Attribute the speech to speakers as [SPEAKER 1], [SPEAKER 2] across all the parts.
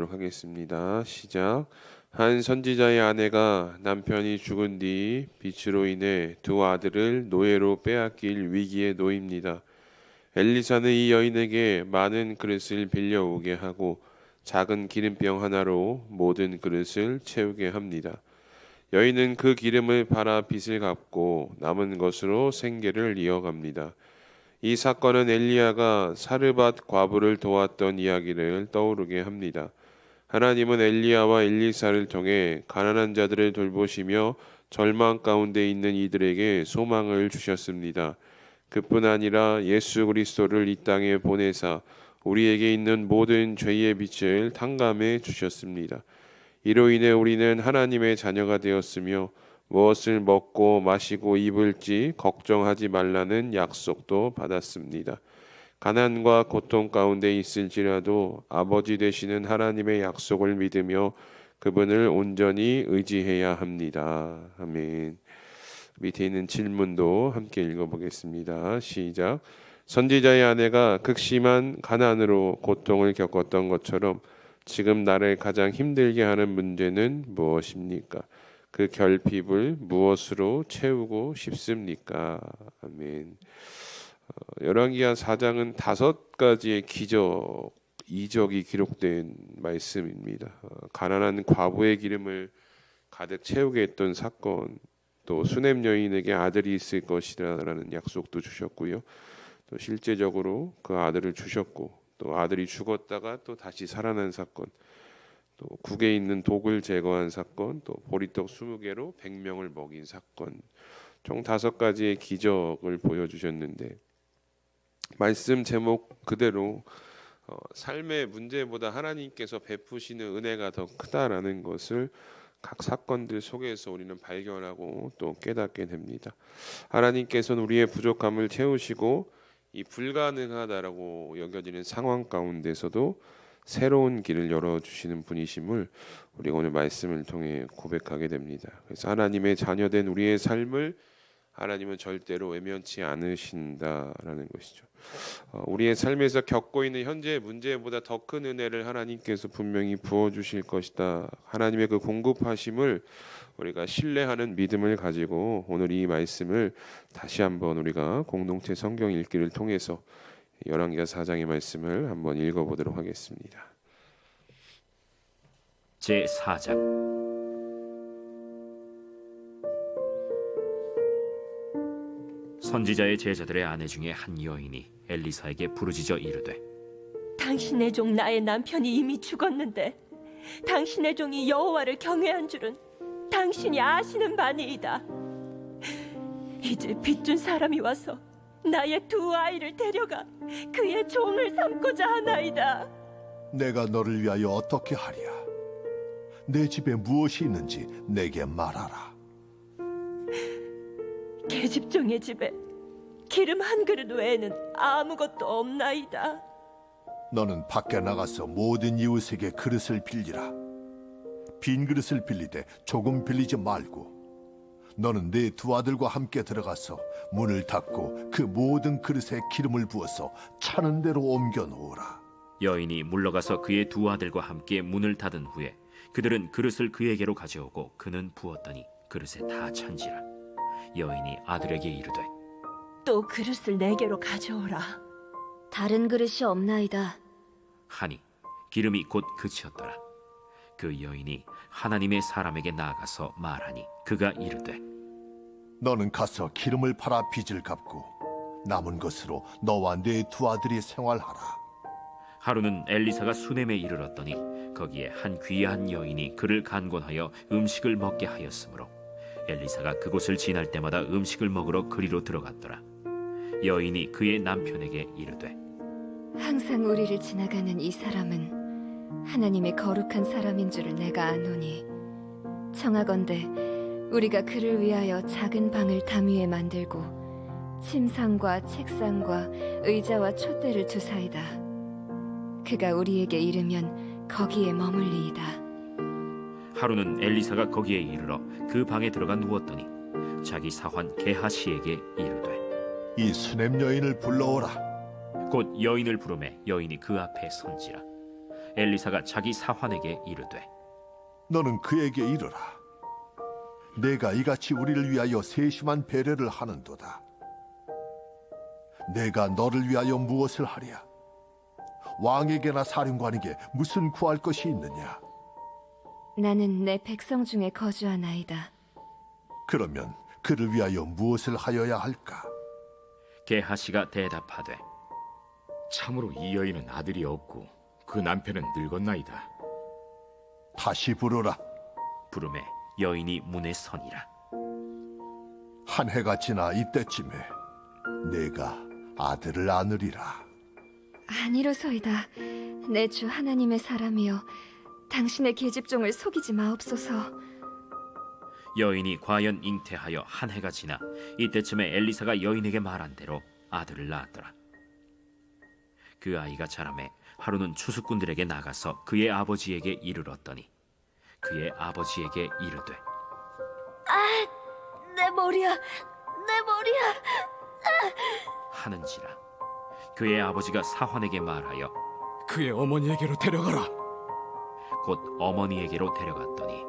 [SPEAKER 1] 읽어보도록 하겠습니다. 시작. 한 선지자의 아내가 남편이 죽은 뒤 빛으로 인해 두 아들을 노예로 빼앗길 위기에 놓입니다. 엘리사는 이 여인에게 많은 그릇을 빌려오게 하고 작은 기름병 하나로 모든 그릇을 채우게 합니다. 여인은 그 기름을 팔아 빚을 갚고 남은 것으로 생계를 이어갑니다. 이 사건은 엘리야가 사르밧 과부를 도왔던 이야기를 떠오르게 합니다. 하나님은 엘리야와 엘리사를 통해 가난한 자들을 돌보시며 절망 가운데 있는 이들에게 소망을 주셨습니다. 그뿐 아니라 예수 그리스도를 이 땅에 보내사 우리에게 있는 모든 죄의 빛을 탕감해 주셨습니다. 이로 인해 우리는 하나님의 자녀가 되었으며 무엇을 먹고 마시고 입을지 걱정하지 말라는 약속도 받았습니다. 가난과 고통 가운데 있을지라도 아버지 되시는 하나님의 약속을 믿으며 그분을 온전히 의지해야 합니다. 아멘. 밑에 있는 질문도 함께 읽어보겠습니다. 시작. 선지자의 아내가 극심한 가난으로 고통을 겪었던 것처럼 지금 나를 가장 힘들게 하는 문제는 무엇입니까? 그 결핍을 무엇으로 채우고 싶습니까? 아멘. 열왕기하 4장은 5가지의 기적, 이적이 기록된 말씀입니다. 가난한 과부의 기름을 가득 채우게 했던 사건, 또 수냄 여인에게 아들이 있을 것이라는 약속도 주셨고요. 또 실제적으로 그 아들을 주셨고, 또 아들이 죽었다가 또 다시 살아난 사건, 또 국에 있는 독을 제거한 사건, 또 보리떡 20개로 100명을 먹인 사건, 총 5가지의 기적을 보여주셨는데 말씀 제목 그대로 삶의 문제보다 하나님께서 베푸시는 은혜가 더 크다라는 것을 각 사건들 속에서 우리는 발견하고 또 깨닫게 됩니다. 하나님께서는 우리의 부족함을 채우시고 이 불가능하다라고 여겨지는 상황 가운데서도 새로운 길을 열어주시는 분이심을 우리가 오늘 말씀을 통해 고백하게 됩니다. 그래서 하나님의 자녀된 우리의 삶을 하나님은 절대로 외면치 않으신다라는 것이죠. 우리의 삶에서 겪고 있는 현재의 문제보다 더 큰 은혜를 하나님께서 분명히 부어주실 것이다. 하나님의 그 공급하심을 우리가 신뢰하는 믿음을 가지고 오늘 이 말씀을 다시 한번 우리가 공동체 성경 읽기를 통해서 열왕기하 4장의 말씀을 한번 읽어보도록 하겠습니다.
[SPEAKER 2] 제4장. 선지자의 제자들의 아내 중에 한 여인이 엘리사에게 부르짖어 이르되
[SPEAKER 3] 당신의 종 나의 남편이 이미 죽었는데 당신의 종이 여호와를 경외한 줄은 당신이 아시는 바니이다. 이제 빚준 사람이 와서 나의 두 아이를 데려가 그의 종을 삼고자 하나이다.
[SPEAKER 4] 내가 너를 위하여 어떻게 하랴? 내 집에 무엇이 있는지 내게 말하라.
[SPEAKER 3] 계집종의 집에 기름 한 그릇 외에는 아무것도 없나이다.
[SPEAKER 4] 너는 밖에 나가서 모든 이웃에게 그릇을 빌리라. 빈 그릇을 빌리되 조금 빌리지 말고 너는 네 두 아들과 함께 들어가서 문을 닫고 그 모든 그릇에 기름을 부어서 차는 대로 옮겨 놓으라.
[SPEAKER 2] 여인이 물러가서 그의 두 아들과 함께 문을 닫은 후에 그들은 그릇을 그에게로 가져오고 그는 부었더니 그릇에 다 찬지라. 여인이 아들에게 이르되
[SPEAKER 3] 또 그릇을 내게로 가져오라.
[SPEAKER 5] 다른 그릇이 없나이다.
[SPEAKER 2] 하니 기름이 곧 그치었더라. 그 여인이 하나님의 사람에게 나아가서 말하니 그가 이르되
[SPEAKER 4] 너는 가서 기름을 팔아 빚을 갚고 남은 것으로 너와 네 두 아들이 생활하라.
[SPEAKER 2] 하루는 엘리사가 수넴에 이르렀더니 거기에 한 귀한 여인이 그를 간곤하여 음식을 먹게 하였으므로 엘리사가 그곳을 지날 때마다 음식을 먹으러 그리로 들어갔더라. 여인이 그의 남편에게 이르되
[SPEAKER 5] 항상 우리를 지나가는 이 사람은 하나님의 거룩한 사람인 줄을 내가 아노니 청하건대 우리가 그를 위하여 작은 방을 담 위에 만들고 침상과 책상과 의자와 촛대를 두사이다. 그가 우리에게 이르면 거기에 머물리이다.
[SPEAKER 2] 하루는 엘리사가 거기에 이르러 그 방에 들어가 누웠더니 자기 사환 게하시에게 이르되
[SPEAKER 4] 이 수냄 여인을 불러오라.
[SPEAKER 2] 곧 여인을 부르매 여인이 그 앞에 선지라. 엘리사가 자기 사환에게 이르되
[SPEAKER 4] 너는 그에게 이르라. 내가 이같이 우리를 위하여 세심한 배려를 하는도다. 내가 너를 위하여 무엇을 하랴? 왕에게나 사령관에게 무슨 구할 것이 있느냐?
[SPEAKER 5] 나는 내 백성 중에 거주하나이다.
[SPEAKER 4] 그러면 그를 위하여 무엇을 하여야 할까?
[SPEAKER 2] 게하시가 대답하되
[SPEAKER 6] 참으로 이 여인은 아들이 없고 그 남편은 늙었나이다.
[SPEAKER 4] 다시 부르라.
[SPEAKER 2] 부름에 여인이 문에 서니라.
[SPEAKER 4] 한 해가 지나 이때쯤에 내가 아들을 안으리라.
[SPEAKER 5] 아니로소이다. 내 주 하나님의 사람이여, 당신의 계집종을 속이지 마옵소서.
[SPEAKER 2] 여인이 과연 잉태하여 한 해가 지나 이때쯤에 엘리사가 여인에게 말한 대로 아들을 낳았더라. 그 아이가 자라매 하루는 추수꾼들에게 나가서 그의 아버지에게 이르렀더니 그의 아버지에게 이르되
[SPEAKER 5] 내 머리야, 내 머리야.
[SPEAKER 2] 하는지라. 그의 아버지가 사환에게 말하여
[SPEAKER 6] 그의 어머니에게로 데려가라.
[SPEAKER 2] 곧 어머니에게로 데려갔더니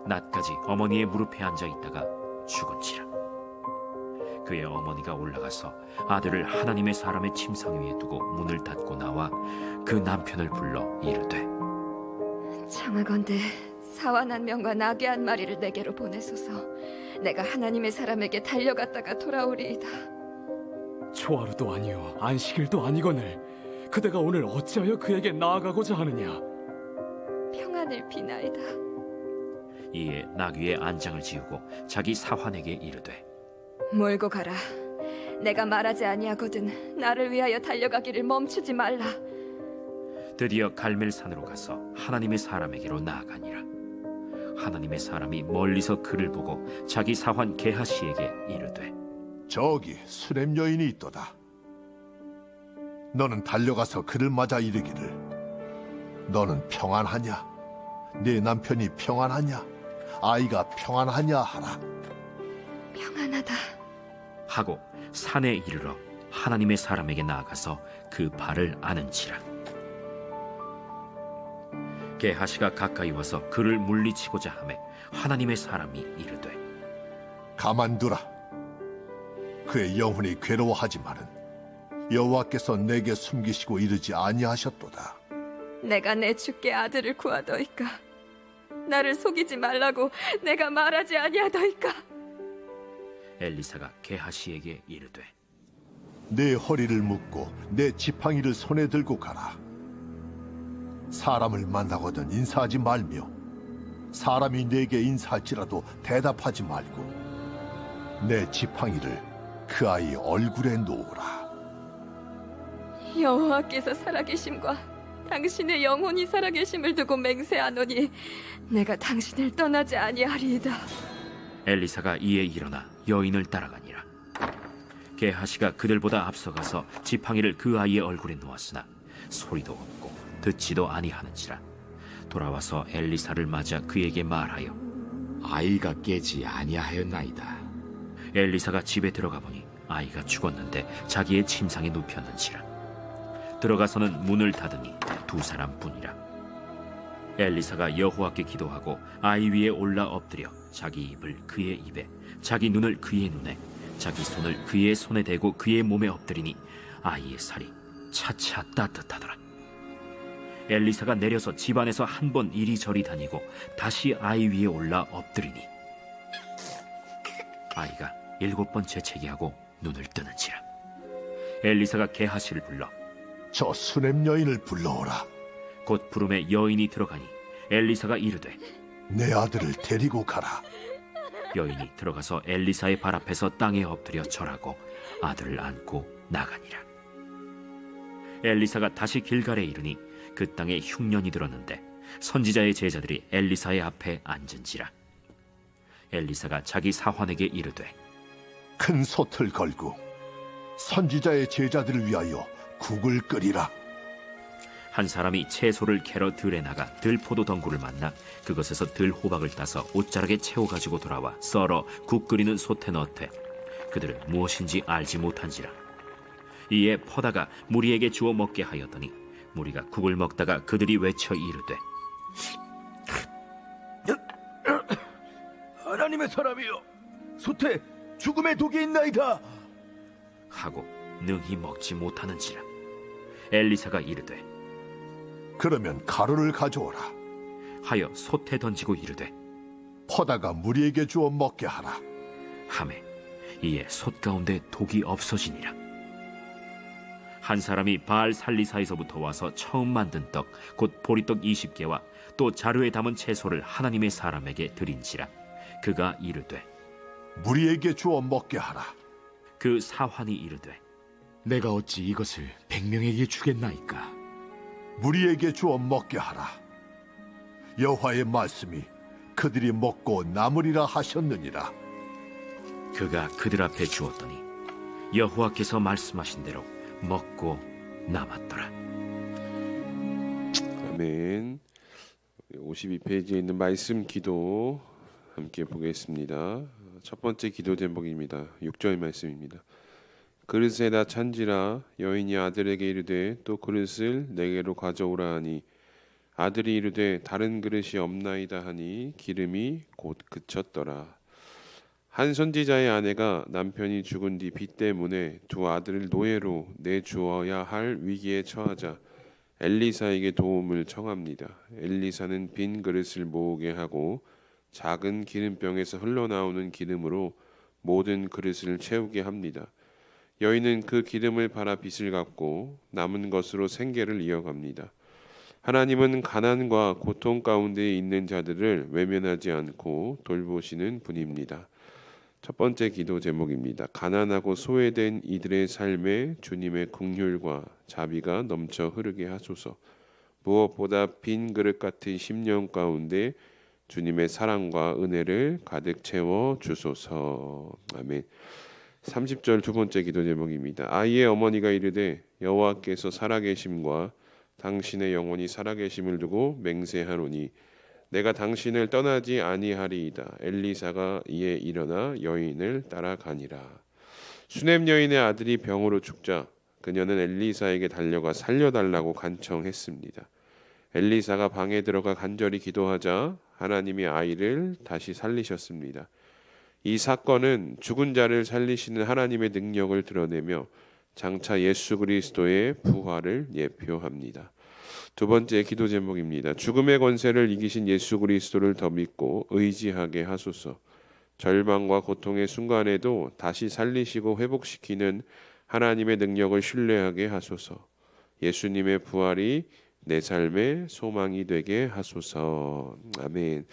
[SPEAKER 2] 낮까지 어머니의 무릎에 앉아 있다가 죽은지라. 그의 어머니가 올라가서 아들을 하나님의 사람의 침상 위에 두고 문을 닫고 나와 그 남편을 불러 이르되
[SPEAKER 5] 청하건대 사완 한 명과 나귀 한 마리를 내게로 보내소서. 내가 하나님의 사람에게 달려갔다가 돌아오리이다.
[SPEAKER 7] 초하루도 아니요 안식일도 아니거늘 그대가 오늘 어찌하여 그에게 나아가고자 하느냐?
[SPEAKER 5] 평안을 비나이다.
[SPEAKER 2] 이에 나귀의 안장을 지우고 자기 사환에게 이르되
[SPEAKER 5] 몰고 가라. 내가 말하지 아니하거든 나를 위하여 달려가기를 멈추지 말라.
[SPEAKER 2] 드디어 갈멜산으로 가서 하나님의 사람에게로 나아가니라. 하나님의 사람이 멀리서 그를 보고 자기 사환 게하시에게 이르되
[SPEAKER 4] 저기 수렘 여인이 있도다. 너는 달려가서 그를 맞아 이르기를 너는 평안하냐? 네 남편이 평안하냐? 아이가 평안하냐 하라.
[SPEAKER 5] 평안하다.
[SPEAKER 2] 하고 산에 이르러 하나님의 사람에게 나아가서 그 발을 아는지라. 게하시가 가까이 와서 그를 물리치고자 하매 하나님의 사람이 이르되
[SPEAKER 4] 가만두라. 그의 영혼이 괴로워하지만은 여호와께서 내게 숨기시고 이르지 아니하셨도다.
[SPEAKER 5] 내가 내 주께 아들을 구하더이까. 나를 속이지 말라고 내가 말하지 아니하더이까.
[SPEAKER 2] 엘리사가 게하시에게 이르되
[SPEAKER 4] 내 허리를 묶고 내 지팡이를 손에 들고 가라. 사람을 만나거든 인사하지 말며 사람이 내게 인사할지라도 대답하지 말고 내 지팡이를 그 아이 얼굴에 놓으라.
[SPEAKER 5] 여호와께서 살아계심과 당신의 영혼이 살아계심을 두고 맹세하노니 내가 당신을 떠나지 아니하리이다.
[SPEAKER 2] 엘리사가 이에 일어나 여인을 따라가니라. 게하시가 그들보다 앞서가서 지팡이를 그 아이의 얼굴에 놓았으나 소리도 없고 듣지도 아니하는지라. 돌아와서 엘리사를 맞아 그에게 말하여
[SPEAKER 6] 아이가 깨지 아니하였나이다.
[SPEAKER 2] 엘리사가 집에 들어가 보니 아이가 죽었는데 자기의 침상에 눕혔는지라. 들어가서는 문을 닫으니 두 사람뿐이라. 엘리사가 여호와께 기도하고 아이 위에 올라 엎드려 자기 입을 그의 입에 자기 눈을 그의 눈에 자기 손을 그의 손에 대고 그의 몸에 엎드리니 아이의 살이 차차 따뜻하더라. 엘리사가 내려서 집안에서 한 번 이리저리 다니고 다시 아이 위에 올라 엎드리니 아이가 7번 재채기하고 눈을 뜨는지라. 엘리사가 게하시를 불러
[SPEAKER 4] 저 수렘 여인을 불러오라.
[SPEAKER 2] 곧 부름에 여인이 들어가니 엘리사가 이르되
[SPEAKER 4] 내 아들을 데리고 가라.
[SPEAKER 2] 여인이 들어가서 엘리사의 발 앞에서 땅에 엎드려 절하고 아들을 안고 나가니라. 엘리사가 다시 길갈에 이르니 그 땅에 흉년이 들었는데 선지자의 제자들이 엘리사의 앞에 앉은지라. 엘리사가 자기 사환에게 이르되
[SPEAKER 4] 큰 솥을 걸고 선지자의 제자들을 위하여 국을 끓이라.
[SPEAKER 2] 한 사람이 채소를 캐러 들에 나가 들포도 덩굴을 만나 그것에서 들호박을 따서 옷자락에 채워가지고 돌아와 썰어 국 끓이는 솥에 넣되 그들은 무엇인지 알지 못한지라. 이에 퍼다가 무리에게 주어 먹게 하였더니 무리가 국을 먹다가 그들이 외쳐 이르되
[SPEAKER 8] 하나님의 사람이여, 소태 죽음의 독이 있나이다.
[SPEAKER 2] 하고 능히 먹지 못하는지라. 엘리사가 이르되
[SPEAKER 4] 그러면 가루를 가져오라.
[SPEAKER 2] 하여 솥에 던지고 이르되
[SPEAKER 4] 퍼다가 무리에게 주어 먹게 하라.
[SPEAKER 2] 하매 이에 솥 가운데 독이 없어지니라. 한 사람이 바알 살리사에서부터 와서 처음 만든 떡 곧 보리떡 20개와 또 자루에 담은 채소를 하나님의 사람에게 드린지라. 그가 이르되
[SPEAKER 4] 무리에게 주어 먹게 하라.
[SPEAKER 2] 그 사환이 이르되
[SPEAKER 6] 내가 어찌 이것을 100명에게 주겠나이까?
[SPEAKER 4] 무리에게 주어 먹게 하라. 여호와의 말씀이 그들이 먹고 남으리라 하셨느니라.
[SPEAKER 2] 그가 그들 앞에 주었더니 여호와께서 말씀하신 대로 먹고 남았더라.
[SPEAKER 1] 아멘. 52페이지에 있는 말씀 기도 함께 보겠습니다. 첫 번째 기도 제목입니다. 6절 말씀입니다. 그릇에다 찬지라. 여인이 아들에게 이르되 또 그릇을 내게로 가져오라 하니 아들이 이르되 다른 그릇이 없나이다 하니 기름이 곧 그쳤더라. 한 선지자의 아내가 남편이 죽은 뒤 빚 때문에 두 아들을 노예로 내주어야 할 위기에 처하자 엘리사에게 도움을 청합니다. 엘리사는 빈 그릇을 모으게 하고 작은 기름병에서 흘러나오는 기름으로 모든 그릇을 채우게 합니다. 여인은 그 기름을 팔아 빚을 갚고 남은 것으로 생계를 이어갑니다. 하나님은 가난과 고통 가운데 있는 자들을 외면하지 않고 돌보시는 분입니다. 첫 번째 기도 제목입니다. 가난하고 소외된 이들의 삶에 주님의 긍휼과 자비가 넘쳐 흐르게 하소서. 무엇보다 빈 그릇 같은 심령 가운데 주님의 사랑과 은혜를 가득 채워 주소서. 아멘. 30절 두 번째 기도 제목입니다. 아이의 어머니가 이르되 여호와께서 살아계심과 당신의 영혼이 살아계심을 두고 맹세하노니 내가 당신을 떠나지 아니하리이다. 엘리사가 이에 일어나 여인을 따라가니라. 수넴 여인의 아들이 병으로 죽자 그녀는 엘리사에게 달려가 살려달라고 간청했습니다. 엘리사가 방에 들어가 간절히 기도하자 하나님이 아이를 다시 살리셨습니다. 이 사건은 죽은 자를 살리시는 하나님의 능력을 드러내며 장차 예수 그리스도의 부활을 예표합니다. 두 번째 기도 제목입니다. 죽음의 권세를 이기신 예수 그리스도를 더 믿고 의지하게 하소서. 절망과 고통의 순간에도 다시 살리시고 회복시키는 하나님의 능력을 신뢰하게 하소서. 예수님의 부활이 내 삶의 소망이 되게 하소서. 아멘.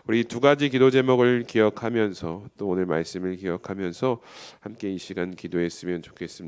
[SPEAKER 1] 우리 두 가지 기도 제목을 기억하면서 또 오늘 말씀을 기억하면서 함께 이 시간 기도했으면 좋겠습니다.